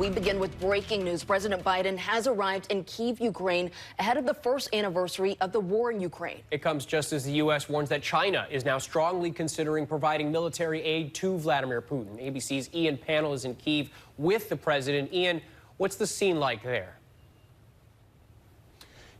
We begin with breaking news. President Biden has arrived in Kyiv, Ukraine, ahead of the first anniversary of the war in Ukraine. It comes just as the U.S. warns that China is now strongly considering providing military aid to Vladimir Putin. ABC's Ian Pannell is in Kyiv with the president. Ian, what's the scene like there?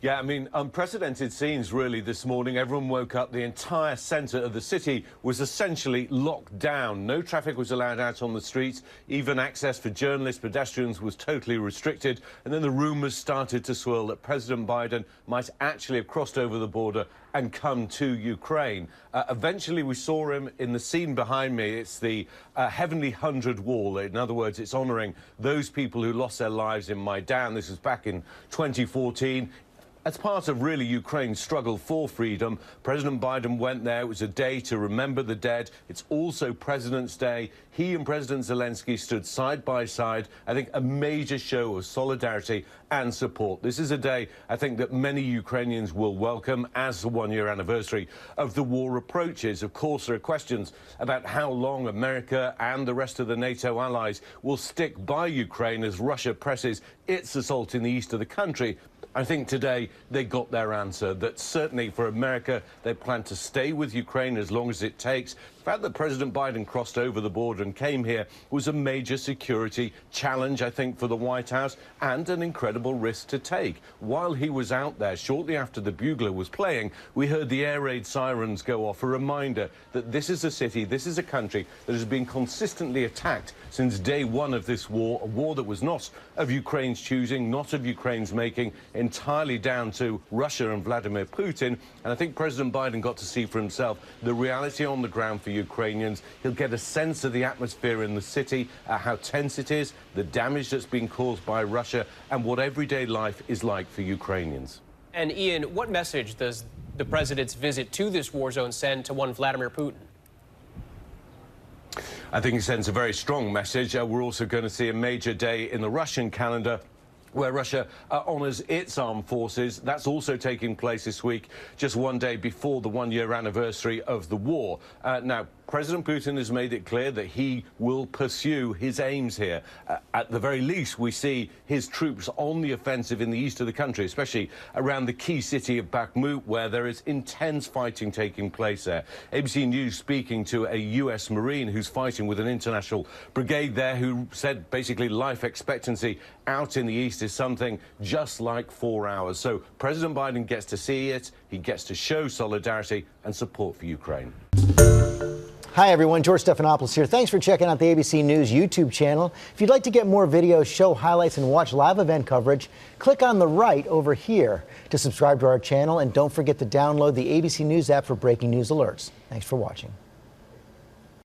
Yeah, I mean, unprecedented scenes really this morning. Everyone woke up. The entire centre of the city was essentially locked down. No traffic was allowed out on the streets. Even access for journalists, pedestrians was totally restricted. And then the rumours started to swirl that President Biden might actually have crossed over the border and come to Ukraine. Eventually, we saw him in the scene behind me. It's the Heavenly 100 Wall. In other words, it's honouring those people who lost their lives in Maidan. This was back in 2014. As part of really Ukraine's struggle for freedom, President Biden went there. It was a day to remember the dead. It's also President's Day. He and President Zelensky stood side by side. I think a major show of solidarity and support. This is a day I think that many Ukrainians will welcome as the one-year anniversary of the war approaches. Of course, there are questions about how long America and the rest of the NATO allies will stick by Ukraine as Russia presses its assault in the east of the country. I think today they got their answer, that certainly for America, they plan to stay with Ukraine as long as it takes. The fact that President Biden crossed over the border and came here was a major security challenge, I think, for the White House, and an incredible risk to take. While he was out there, shortly after the bugler was playing, we heard the air raid sirens go off, a reminder that this is a city, this is a country that has been consistently attacked since day one of this war, a war that was not of Ukraine's choosing, not of Ukraine's making, entirely down to Russia and Vladimir Putin. And I think President Biden got to see for himself the reality on the ground for Ukrainians. He'll get a sense of the atmosphere in the city, how tense it is, the damage that's been caused by Russia, and what everyday life is like for Ukrainians. And Ian, what message does the president's visit to this war zone send to one Vladimir Putin? I think it sends a very strong message. We're also going to see a major day in the Russian calendar, where Russia honours its armed forces. That's also taking place this week, just one day before the one-year anniversary of the war. Now, President Putin has made it clear that he will pursue his aims here. At the very least, we see his troops on the offensive in the east of the country, especially around the key city of Bakhmut, where there is intense fighting taking place there. ABC News speaking to a U.S. Marine who's fighting with an international brigade there, who said basically life expectancy out in the east is something just like 4 hours. So President Biden gets to see it, he gets to show solidarity and support for Ukraine. Hi, everyone. George Stephanopoulos here. Thanks for checking out the ABC News YouTube channel. If you'd like to get more videos, show highlights, and watch live event coverage, click on the right over here to subscribe to our channel. And don't forget to download the ABC News app for breaking news alerts. Thanks for watching.